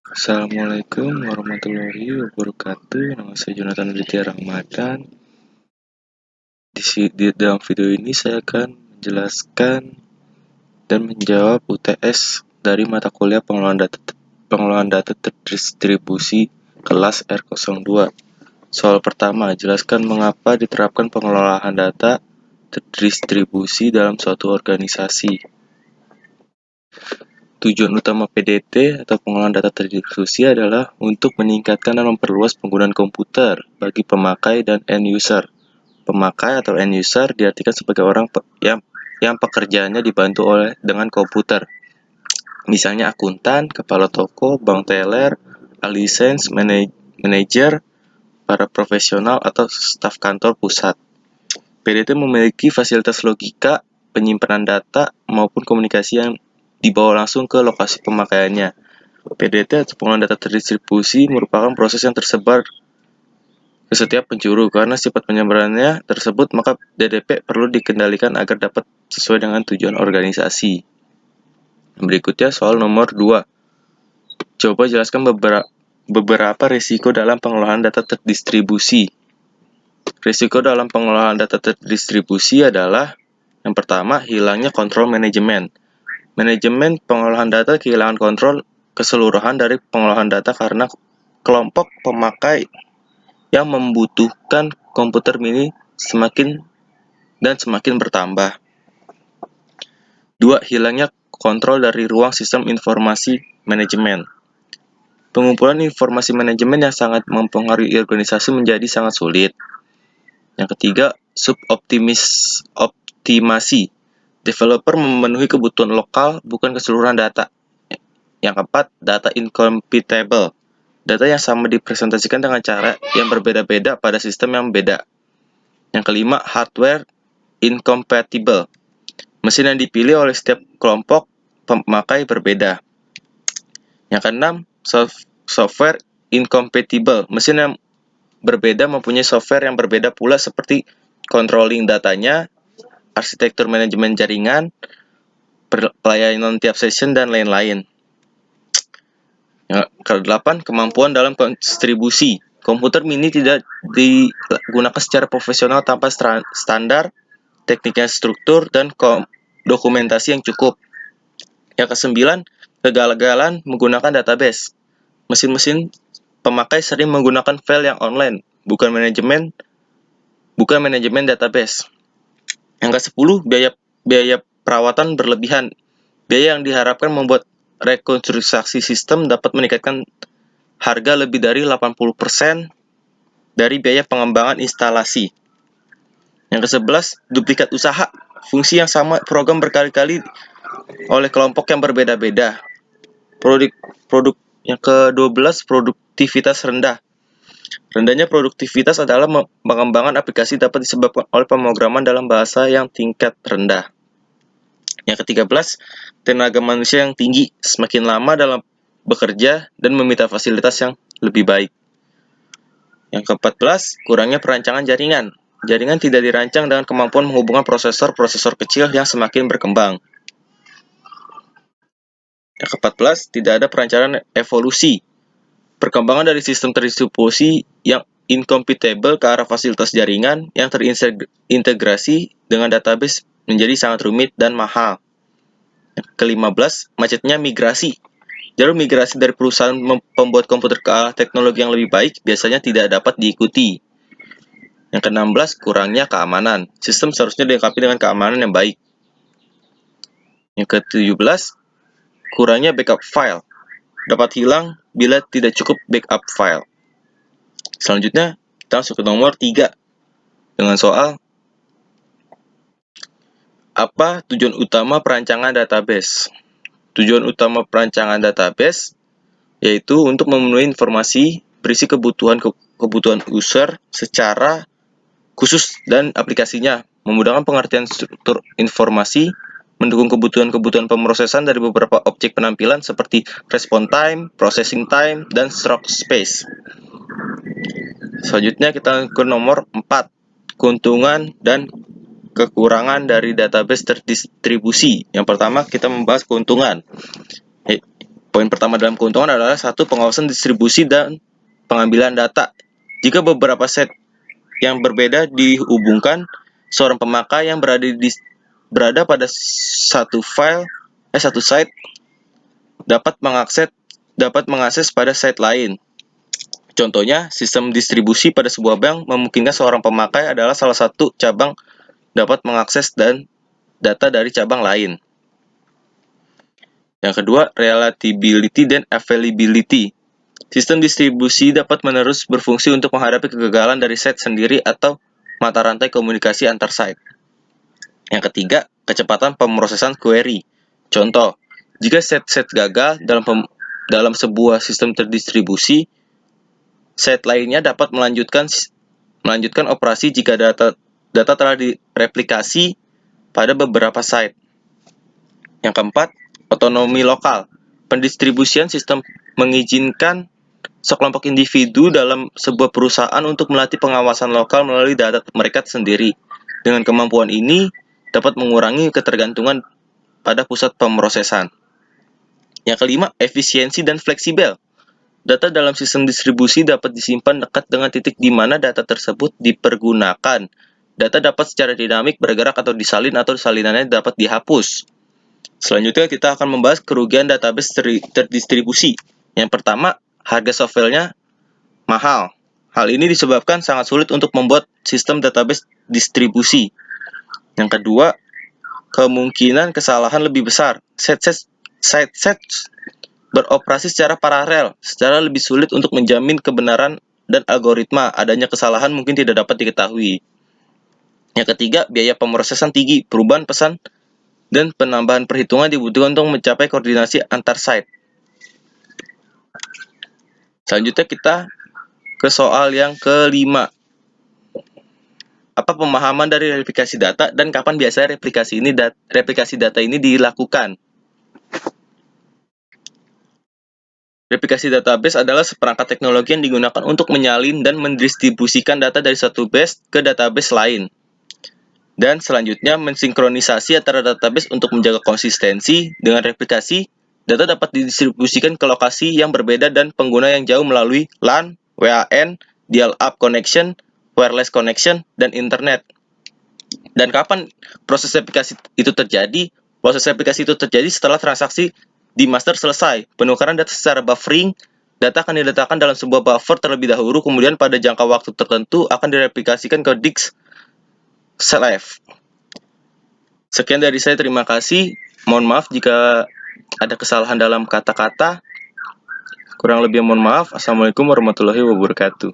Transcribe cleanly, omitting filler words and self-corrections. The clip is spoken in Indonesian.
Assalamualaikum warahmatullahi wabarakatuh. Nama saya Jonathan Aditya Ramadan. Di dalam video ini saya akan menjelaskan dan menjawab UTS dari mata kuliah pengelolaan data terdistribusi kelas R02. Soal pertama, jelaskan mengapa diterapkan pengelolaan data terdistribusi dalam suatu organisasi. Tujuan utama PDT atau pengelolaan data terdistribusi adalah untuk meningkatkan dan memperluas penggunaan komputer bagi pemakai dan end user. Pemakai atau end user diartikan sebagai orang yang pekerjaannya dibantu dengan komputer. Misalnya akuntan, kepala toko, bank teller, ahli sains, manajer, para profesional atau staf kantor pusat. PDT memiliki fasilitas logika, penyimpanan data, maupun komunikasi yang dibawa langsung ke lokasi pemakaiannya. PDT atau pengelolaan data terdistribusi merupakan proses yang tersebar ke setiap penjuru. Karena sifat penyebarannya tersebut, maka DDP perlu dikendalikan agar dapat sesuai dengan tujuan organisasi. Berikutnya soal nomor 2. Coba jelaskan beberapa risiko dalam pengelolaan data terdistribusi. Risiko dalam pengelolaan data terdistribusi adalah yang pertama, hilangnya kontrol manajemen. Manajemen pengolahan data kehilangan kontrol keseluruhan dari pengolahan data karena kelompok pemakai yang membutuhkan komputer mini semakin bertambah. 2. Hilangnya kontrol dari ruang sistem informasi manajemen. Pengumpulan informasi manajemen yang sangat mempengaruhi organisasi menjadi sangat sulit. Yang ketiga, optimasi. Developer memenuhi kebutuhan lokal, bukan keseluruhan data. Yang keempat, data incompatible. Data yang sama dipresentasikan dengan cara yang berbeda-beda pada sistem yang beda. Yang kelima, hardware incompatible. Mesin yang dipilih oleh setiap kelompok pemakai berbeda. Yang keenam, software incompatible. Mesin yang berbeda mempunyai software yang berbeda pula seperti controlling datanya, arsitektur manajemen jaringan, pelayanan tiap session, dan lain-lain. Yang ke-8, kemampuan dalam distribusi. Komputer mini tidak digunakan secara profesional tanpa standar, tekniknya struktur, dan dokumentasi yang cukup. Yang ke-9, kegagalan menggunakan database. Mesin-mesin pemakai sering menggunakan file yang online, bukan manajemen database. Yang ke-10, biaya perawatan berlebihan. Biaya yang diharapkan membuat rekonstruksi sistem dapat meningkatkan harga lebih dari 80% dari biaya pengembangan instalasi. Yang ke-11, duplikat usaha. Fungsi yang sama program berkali-kali oleh kelompok yang berbeda-beda. Produk yang ke-12, produktivitas rendah. Rendahnya produktivitas adalah pengembangan aplikasi dapat disebabkan oleh pemrograman dalam bahasa yang tingkat rendah. Yang ke-13, tenaga manusia yang tinggi, semakin lama dalam bekerja dan meminta fasilitas yang lebih baik. Yang ke-14, kurangnya perancangan jaringan. Jaringan tidak dirancang dengan kemampuan menghubungkan prosesor kecil yang semakin berkembang. Yang ke-14, tidak ada perencanaan evolusi. Perkembangan dari sistem terdistribusi yang incompatible ke arah fasilitas jaringan yang terintegrasi dengan database menjadi sangat rumit dan mahal. Ke-15, macetnya migrasi. Jalur migrasi dari perusahaan pembuat komputer ke arah teknologi yang lebih baik biasanya tidak dapat diikuti. Yang ke-16, kurangnya keamanan. Sistem seharusnya dilengkapi dengan keamanan yang baik. Yang ke-17, kurangnya backup file. Dapat hilang bila tidak cukup backup file. Selanjutnya, kita masuk ke nomor 3 dengan soal apa tujuan utama perancangan database. Tujuan utama perancangan database yaitu untuk memenuhi informasi berisi kebutuhan user secara khusus dan aplikasinya, memudahkan pengertian struktur informasi, mendukung kebutuhan pemrosesan dari beberapa objek penampilan seperti response time, processing time, dan storage space. Selanjutnya kita ke nomor 4, keuntungan dan kekurangan dari database terdistribusi. Yang pertama kita membahas keuntungan. Poin pertama dalam keuntungan adalah satu, pengawasan distribusi dan pengambilan data. Jika beberapa set yang berbeda dihubungkan, seorang pemakai yang berada pada satu site dapat mengakses pada site lain. Contohnya, sistem distribusi pada sebuah bank memungkinkan seorang pemakai adalah salah satu cabang dapat mengakses dan data dari cabang lain. Yang kedua, reliability dan availability. Sistem distribusi dapat menerus berfungsi untuk menghadapi kegagalan dari site sendiri atau mata rantai komunikasi antar site. Yang ketiga, kecepatan pemrosesan query. Contoh, jika set gagal dalam sebuah sistem terdistribusi, site lainnya dapat melanjutkan operasi jika data telah direplikasi pada beberapa site. Yang keempat, otonomi lokal. Pendistribusian sistem mengizinkan sekelompok individu dalam sebuah perusahaan untuk melatih pengawasan lokal melalui data mereka sendiri. Dengan kemampuan ini, dapat mengurangi ketergantungan pada pusat pemrosesan. Yang kelima, efisiensi dan fleksibel. Data dalam sistem distribusi dapat disimpan dekat dengan titik di mana data tersebut dipergunakan. Data dapat secara dinamik bergerak atau disalin atau salinannya dapat dihapus. Selanjutnya kita akan membahas kerugian database terdistribusi. Yang pertama, harga software-nya mahal. Hal ini disebabkan sangat sulit untuk membuat sistem database distribusi. Yang kedua, kemungkinan kesalahan lebih besar. Site beroperasi secara paralel, secara lebih sulit untuk menjamin kebenaran dan algoritma. Adanya kesalahan mungkin tidak dapat diketahui. Yang ketiga, biaya pemrosesan tinggi. Perubahan pesan dan penambahan perhitungan dibutuhkan untuk mencapai koordinasi antar site. Selanjutnya kita ke soal yang kelima. Apa pemahaman dari replikasi data dan kapan biasanya replikasi data ini dilakukan? Replikasi database adalah seperangkat teknologi yang digunakan untuk menyalin dan mendistribusikan data dari satu base ke database lain. Dan selanjutnya, mensinkronisasi antara database untuk menjaga konsistensi. Dengan replikasi, data dapat didistribusikan ke lokasi yang berbeda dan pengguna yang jauh melalui LAN, WAN, dial-up connection, wireless connection, dan internet. Dan kapan proses replikasi itu terjadi? Proses replikasi itu terjadi setelah transaksi di master selesai. Penukaran data secara buffering, data akan diletakkan dalam sebuah buffer terlebih dahulu, kemudian pada jangka waktu tertentu akan direplikasikan ke disk slave. Sekian dari saya, terima kasih. Mohon maaf jika ada kesalahan dalam kata-kata. Kurang lebih mohon maaf. Assalamualaikum warahmatullahi wabarakatuh.